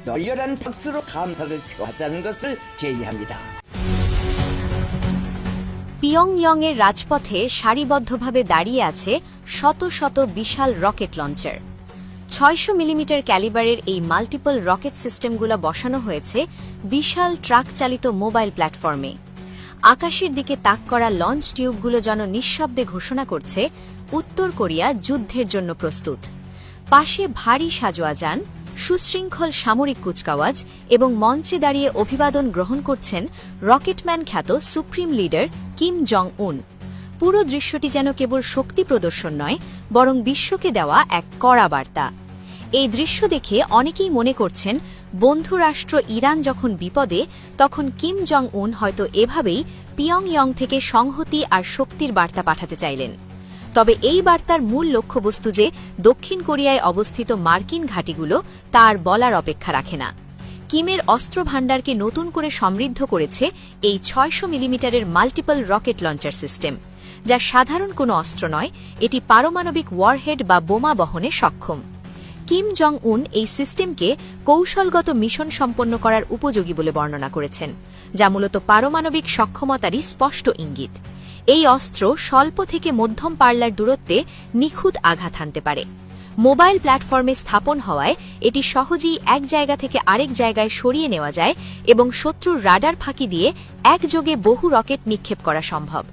열렬한 박수로 감사를 표하자는 것을 제의합니다. পিয়ংইয়ংয়ের রাজপথে সারিবদ্ধভাবে দাঁড়িয়ে আছে শত শত বিশাল রকেট লঞ্চার। ৬০০ মিলিমিটার ক্যালিবারের এই মাল্টিপল রকেট সিস্টেমগুলো বসানো হয়েছে বিশাল ট্রাক চালিত মোবাইল প্ল্যাটফর্মে। আকাশের দিকে তাক করা লঞ্চ টিউবগুলো যেন নিঃশব্দে ঘোষণা করছে উত্তর কোরিয়া যুদ্ধের জন্য প্রস্তুত। পাশে ভারী সাজোয়া যান, সুশৃঙ্খল সামরিক কুচকাওয়াজ এবং মঞ্চে দাঁড়িয়ে অভিবাদন গ্রহণ করছেন রকেটম্যান খ্যাত সুপ্রিম লিডার কিম জং উন। পুরো দৃশ্যটি যেন কেবল শক্তি প্রদর্শন নয়, বরং বিশ্বকে দেওয়া এক কড়া বার্তা। এই দৃশ্য দেখে অনেকেই মনে করছেন বন্ধু রাষ্ট্র ইরান যখন বিপদে, তখন কিম জং উন হয়তো এভাবেই পিয়ংইয়ং থেকে সংহতি আর শক্তির বার্তা পাঠাতে চাইলেন। তবে এই বার্তার মূল লক্ষ্যবস্তু যে দক্ষিণ কোরিয়ায় অবস্থিত মার্কিন ঘাঁটিগুলো, তার বলার অপেক্ষা রাখে না। কিমের অস্ত্র ভাণ্ডারকে নতুন করে সমৃদ্ধ করেছে এই ৬০০ মিলিমিটারের মাল্টিপল রকেট লঞ্চার সিস্টেম, যা সাধারণ কোনো অস্ত্র নয়, এটি পারমাণবিক ওয়ারহেড বা বোমা বহনে সক্ষম। কিম জং উন এই সিস্টেমকে কৌশলগত মিশন সম্পন্ন করার উপযোগী বলে বর্ণনা করেছেন, যা মূলত পারমাণবিক সক্ষমতারই স্পষ্ট ইঙ্গিত। এই অস্ত্র স্বল্প থেকে মধ্যম পাল্লার দূরত্বে নিখুঁত আঘাত হানতে পারে। মোবাইল প্ল্যাটফর্মে স্থাপন হওয়ায় এটি সহজেই এক জায়গা থেকে আরেক জায়গায় সরিয়ে নেওয়া যায় এবং শত্রুর রাডার ফাঁকি দিয়ে একযোগে বহু রকেট নিক্ষেপ করা সম্ভব।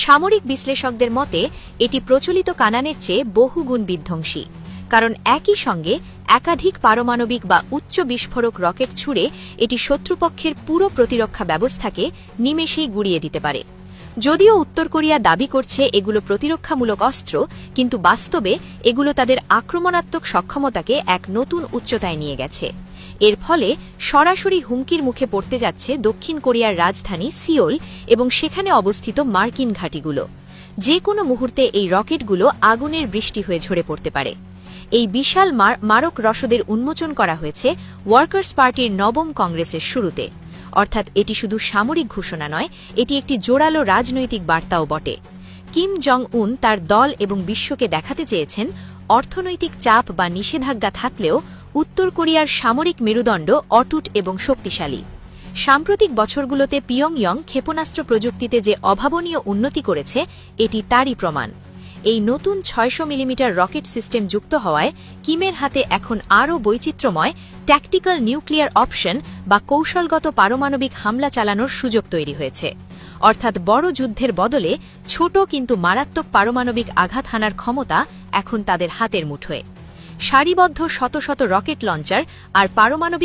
সামরিক বিশ্লেষকদের মতে এটি প্রচলিত কানানের চেয়ে বহুগুণ বিধ্বংসী, কারণ একই সঙ্গে একাধিক পারমাণবিক বা উচ্চ বিস্ফোরক রকেট ছুড়ে এটি শত্রুপক্ষের পুরো প্রতিরক্ষা ব্যবস্থাকে নিমেষেই গুড়িয়ে দিতে পারে। যদিও উত্তর কোরিয়া দাবি করছে এগুলো প্রতিরক্ষামূলক অস্ত্র, কিন্তু বাস্তবে এগুলো তাদের আক্রমণাত্মক সক্ষমতাকে এক নতুন উচ্চতায় নিয়ে গেছে। এর ফলে সরাসরি হুমকির মুখে পড়তে যাচ্ছে দক্ষিণ কোরিয়ার রাজধানী সিওল এবং সেখানে অবস্থিত মার্কিন ঘাঁটিগুলো। যে কোনো মুহূর্তে এই রকেটগুলো আগুনের বৃষ্টি হয়ে ঝরে পড়তে পারে। এই বিশাল মারক রসদের উন্মোচন করা হয়েছে ওয়ার্কার্স পার্টির নবম কংগ্রেসের শুরুতে। অর্থাৎ এটি শুধু সামরিক ঘোষণা নয়, এটি একটি জোরালো রাজনৈতিক বার্তাও বটে। কিম জং উন তার দল এবং বিশ্বকে দেখাতে চেয়েছেন অর্থনৈতিক চাপ বা নিষেধাজ্ঞা থাকলেও উত্তর কোরিয়ার সামরিক মেরুদণ্ড অটুট এবং শক্তিশালী। সাম্প্রতিক বছরগুলোতে পিয়ংইয়ং ক্ষেপণাস্ত্র প্রযুক্তিতে যে অভাবনীয় উন্নতি করেছে, এটি তারই প্রমাণ। এই নতুন ৬০০ মিলিমিটার রকেট সিস্টেম যুক্ত হওয়ায় কিমের হাতে এখন আরও বৈচিত্র্যময় ট্যাকটিক্যাল নিউক্লিয়ার অপশন বা কৌশলগত পারমাণবিক হামলা চালানোর সুযোগ তৈরি হয়েছে। অর্থাৎ বড় যুদ্ধের বদলে ছোট কিন্তু মারাত্মক পারমাণবিক আঘাত হানার ক্ষমতা এখন তাদের হাতের মুঠোয়। সারিবদ্ধ শত শত রকেট লঞ্চার আর পারমাণবিক